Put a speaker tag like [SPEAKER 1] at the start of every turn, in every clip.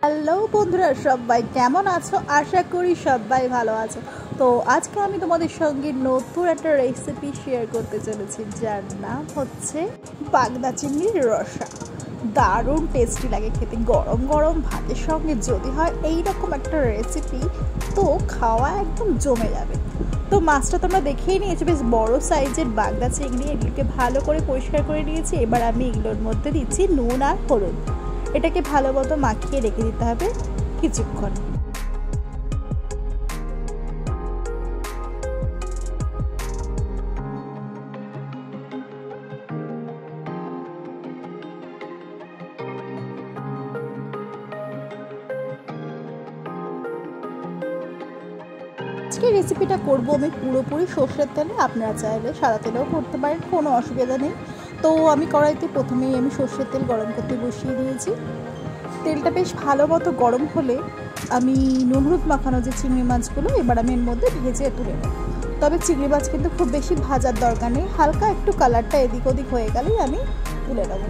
[SPEAKER 1] Hello বন্ধুরা, সবাই কেমন আছো? আশা করি সবাই ভালো আছো। তো আজকে আমি তোমাদের সঙ্গে নতুন একটা রেসিপি শেয়ার করতে চলেছি, যার নাম হচ্ছে বাগদা চিংড়ির রসা। দারুণ টেস্টি লাগে খেতে, গরম গরম ভাতের সঙ্গে যদি হয় এইরকম একটা রেসিপি, তো খাওয়া একদম জমে যাবে। তো মাছটা তোমরা দেখেই নিয়েছো, বেশ বড় সাইজের বাগদা চিংড়ি। এগুলোকে ভালো করে পরিষ্কার করে নিয়েছি। এবার আমি এগুলোর মধ্যে দিচ্ছি নুন আর হলুদ। এটাকে ভালো মতো মাখিয়ে রেখে দিতে হবে কিছুক্ষণ। আজকে রেসিপিটা করবো আমি পুরোপুরি সর্ষের তেলে। আপনারা চাইলে সাদা তেলেও করতে পারেন, কোনো অসুবিধা নেই। তো আমি কড়াইতে প্রথমেই আমি সর্ষের তেল গরম করতে বসিয়ে দিয়েছি। তেলটা বেশ ভালো মতো গরম হলে আমি নুন হলুদ মাখানো যে চিংড়ি মাছগুলো এবার আমি এর মধ্যে ভেজে তুলে নেব। তবে চিংড়ি মাছ কিন্তু খুব বেশি ভাজার দরকার নেই, হালকা একটু কালারটা এদিক ওদিক হয়ে গেলেই আমি তুলে নেব।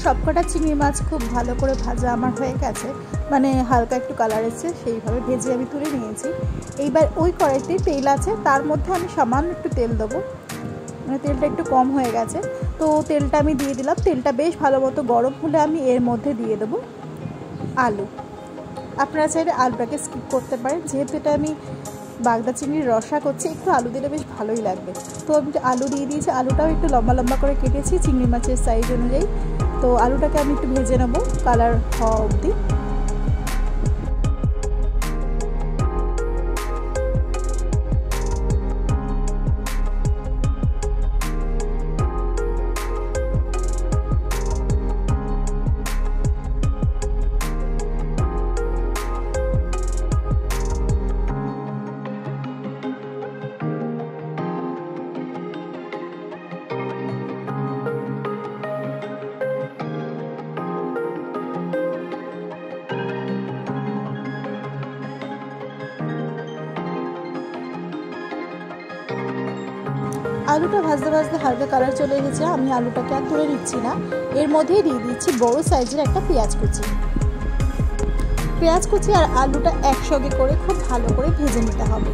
[SPEAKER 1] সবকটা চিংড়ি মাছ খুব ভালো করে ভাজা আমার হয়ে গেছে, মানে হালকা একটু কালার এসেছে, সেইভাবে ভেজে আমি তুলে নিয়েছি। এইবার ওই কড়াইতে তেল আছে, তার মধ্যে আমি সামান্য একটু তেল দেবো, মানে তেলটা একটু কম হয়ে গেছে। তো তেলটা আমি দিয়ে দিলাম। তেলটা বেশ ভালো মতো গরম হলে আমি এর মধ্যে দিয়ে দেবো আলু। আপনারা চাইলে আলুটাকে স্কিপ করতে পারেন, যেহেতু এটা আমি বাগদা চিংড়ির রসা করছি, একটু আলু দিলে বেশ ভালোই লাগবে। তো আমি আলু দিয়ে দিয়েছি। আলুটাও একটু লম্বা লম্বা করে কেটেছি চিংড়ি মাছের সাইজ অনুযায়ী। তো আলুটাকে আমি একটু ভেজে নেবো কালার হওয়া অবধি। আলুটা ভাজতে ভাজতে হালকা কালার চলে এসেছে। আমি আলুটাকে আর তুলে নিচ্ছি না, এর মধ্যেই দিয়ে দিচ্ছি বড় সাইজের একটা পেঁয়াজ কুচি। পেঁয়াজ কুচি আর আলুটা একসঙ্গে করে খুব ভালো করে ভেজে নিতে হবে।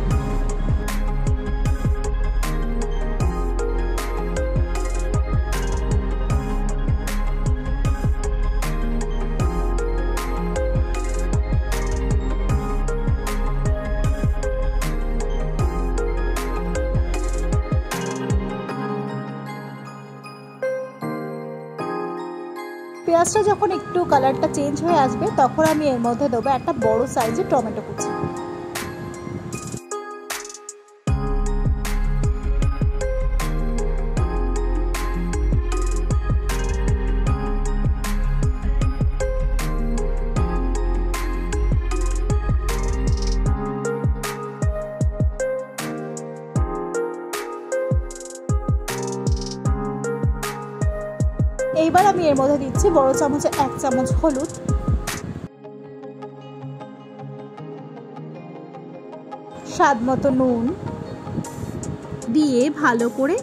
[SPEAKER 1] পেঁয়াজটা যখন একটু কালারটা চেঞ্জ হয়ে আসবে, তখন আমি এর মধ্যে দেবো একটা বড় সাইজের টমেটো কুচি। এইবার আমি এর মধ্যে দিচ্ছি বড় চামচে 1 চামচ হলুদ, স্বাদ মতো নুন দিয়ে ভালো করে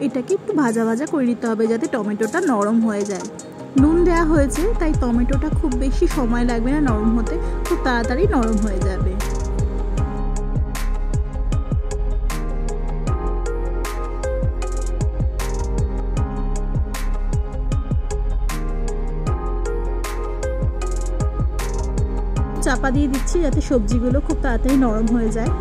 [SPEAKER 1] এটাকে একটু ভাজা ভাজা করে নিতে হবে, যাতে টমেটোটা নরম হয়ে যায়। নুন দেওয়া হয়েছে তাই টমেটোটা খুব বেশি সময় লাগবে না নরম হতে, খুব তাড়াতাড়ি নরম হয়ে যাবে। চাপা দিয়ে দিচ্ছি যাতে সবজিগুলো খুব তাড়াতাড়ি নরম হয়ে যায়।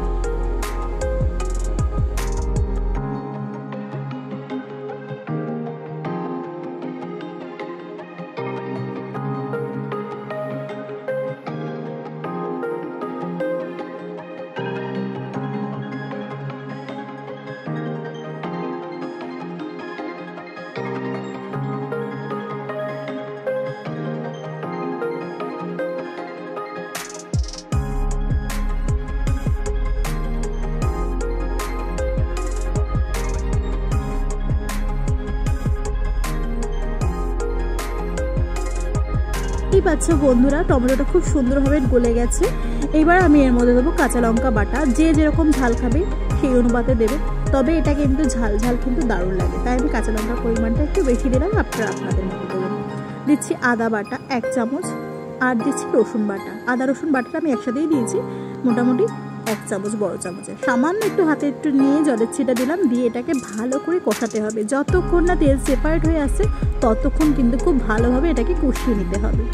[SPEAKER 1] দেখতেই পাচ্ছ বন্ধুরা টমেটোটা খুব সুন্দরভাবে গলে গেছে। এবার আমি এর মধ্যে দেবো কাঁচা লঙ্কা বাটা, যে যেরকম ঝাল খাবে সেই অনুপাতে দেবে, তবে এটা কিন্তু ঝাল ঝাল কিন্তু দারুণ লাগে, তাই আমি কাঁচা লঙ্কার পরিমাণটা একটু বেশি দিলাম, আপনারা আপনাদের মতো দেবেন। দিচ্ছি আদা বাটা 1 চামচ, আর দিচ্ছি রসুন বাটা। আদা রসুন বাটাটা আমি একসাথেই দিয়েছি, মোটামুটি 1 চামচ বড় চামচে। সামান্য একটু হাতে একটু নিয়ে জলের ছিটা দিলাম, দিয়ে এটাকে ভালো করে কষাতে হবে। যতক্ষণ না তেল সেপারেট হয়ে আসছে ততক্ষণ কিন্তু খুব ভালোভাবে এটাকে কষিয়ে নিতে হবে।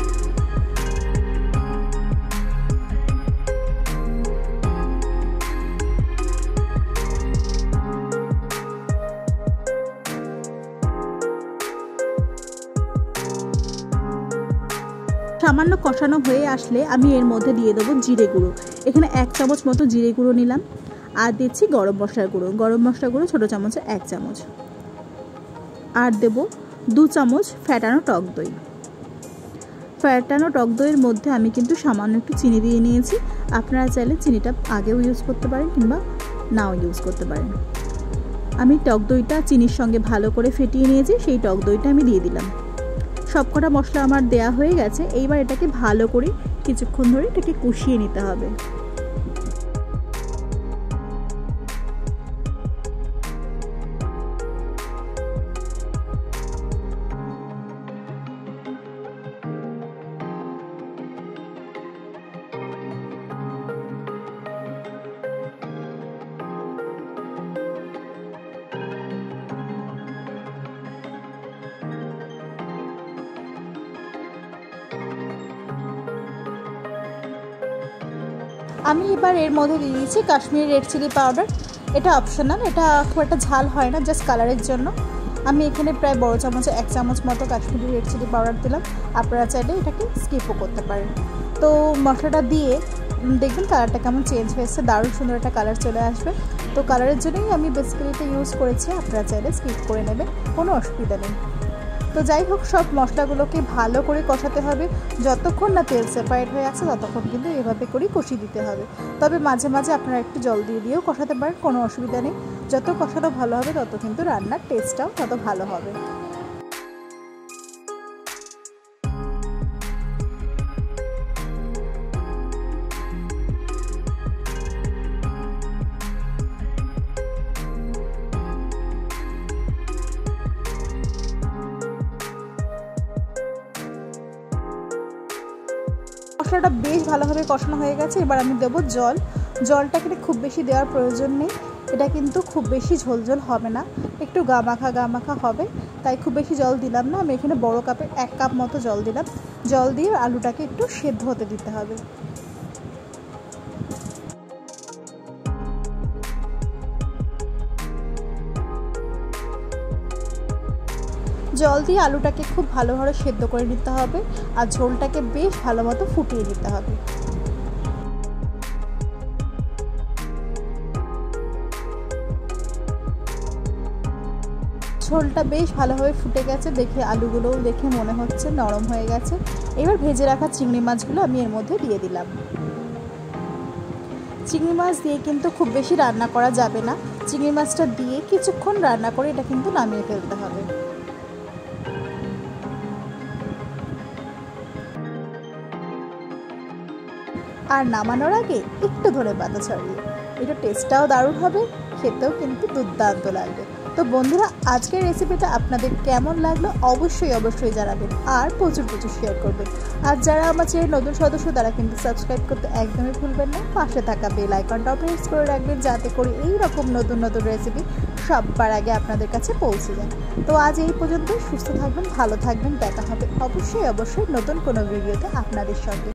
[SPEAKER 1] সামান্য কষানো হয়ে আসলে আমি এর মধ্যে দিয়ে দেবো জিরে গুঁড়ো। এখানে 1 চামচ মতো জিরে গুঁড়ো নিলাম, আর দিচ্ছি গরম মশলার গুঁড়ো। গরম মশলা গুঁড়ো ছোটো চামচে 1 চামচ, আর দেব 2 চামচ ফ্যাটানো টক দই। ফ্যাটানো টক দইয়ের মধ্যে আমি কিন্তু সামান্য একটু চিনি দিয়ে নিয়েছি, আপনারা চাইলে চিনিটা আগেও ইউজ করতে পারেন কিংবা নাও ইউজ করতে পারেন। আমি টক দইটা চিনির সঙ্গে ভালো করে ফেটিয়ে নিয়েছি, সেই টক দইটা আমি দিয়ে দিলাম। সবকটা মশলা আমার দেয়া হয়ে গেছে, এইবার এটাকে ভালো করে কিছুক্ষণ ধরে এটাকে কষিয়ে নিতে হবে। আমি এবার এর মধ্যে দিয়ে দিয়েছি কাশ্মীরি রেড চিলি পাউডার। এটা অপশনাল, এটা খুব একটা ঝাল হয় না, জাস্ট কালারের জন্য। আমি এখানে প্রায় বড় চামচে 1 চামচ মতো কাশ্মীরি রেড চিলি পাউডার দিলাম, আপনারা চাইলে এটাকে স্কিপও করতে পারেন। তো মশলাটা দিয়ে দেখবেন কালারটা কেমন চেঞ্জ হয়েছে, দারুণ সুন্দর একটা কালার চলে আসবে। তো কালারের জন্যই আমি বেসিক্যালি এটা ইউজ করেছি, আপনারা চাইলে স্কিপ করে নেবেন, কোনো অসুবিধা নেই। তো যাই হোক, সব মশলাগুলোকে ভালো করে কষাতে হবে, যতক্ষণ না তেল সেপারেট হয়ে আসছে ততক্ষণ কিন্তু এভাবে করেই কষিয়ে দিতে হবে। তবে মাঝে মাঝে আপনারা একটু জল দিয়ে দিয়েও কষাতে পারেন, কোনো অসুবিধা নেই। যত কষানো ভালো হবে তত কিন্তু রান্নার টেস্টটাও তত ভালো হবে। মশলাটা বেশ ভালোভাবে কষানো হয়ে গেছে, এবার আমি দেবো জল। জলটা কিন্তু খুব বেশি দেওয়ার প্রয়োজন নেই, এটা কিন্তু খুব বেশি ঝোলঝোল হবে না, একটু গামাখা গামাখা হবে, তাই খুব বেশি জল দিলাম না। আমি এখানে বড় কাপের 1 কাপ মতো জল দিলাম। জল দিয়ে আলুটাকে একটু সেদ্ধ হতে দিতে হবে। জল দিয়ে আলুটাকে খুব ভালোভাবে সেদ্ধ করে নিতে হবে, আর ঝোলটাকে বেশ ভালো মতো ফুটিয়ে নিতে হবে। ঝোলটা বেশ ভালোভাবে ফুটে গেছে, দেখে আলুগুলোও দেখে মনে হচ্ছে নরম হয়ে গেছে। এবার ভেজে রাখা চিংড়ি মাছগুলো আমি এর মধ্যে দিয়ে দিলাম। চিংড়ি মাছ দিয়ে কিন্তু খুব বেশি রান্না করা যাবে না, চিংড়ি মাছটা দিয়ে কিছুক্ষণ রান্না করে এটা কিন্তু নামিয়ে ফেলতে হবে। আর নামানোর আগে একটু ধনেপাতা ছড়িয়ে, এটা টেস্টটাও দারুণ হবে, খেতেও কিন্তু দুর্দান্ত লাগবে। তো বন্ধুরা, আজকের রেসিপিটা আপনাদের কেমন লাগলো অবশ্যই জানাবেন, আর প্রচুর শেয়ার করবেন। আর যারা আমার চ্যানেল নতুন সদস্য তারা কিন্তু সাবস্ক্রাইব করতে একদমই ভুলবেন না, পাশে থাকা বেল আইকনটাও প্রেস করে রাখবেন, যাতে করে এই রকম নতুন রেসিপি সবার আগে আপনাদের কাছে পৌঁছে যায়। তো আজ এই পর্যন্ত, সুস্থ থাকবেন, ভালো থাকবেন, দেখা হবে অবশ্যই নতুন কোনো ভিডিওতে আপনাদের সঙ্গে।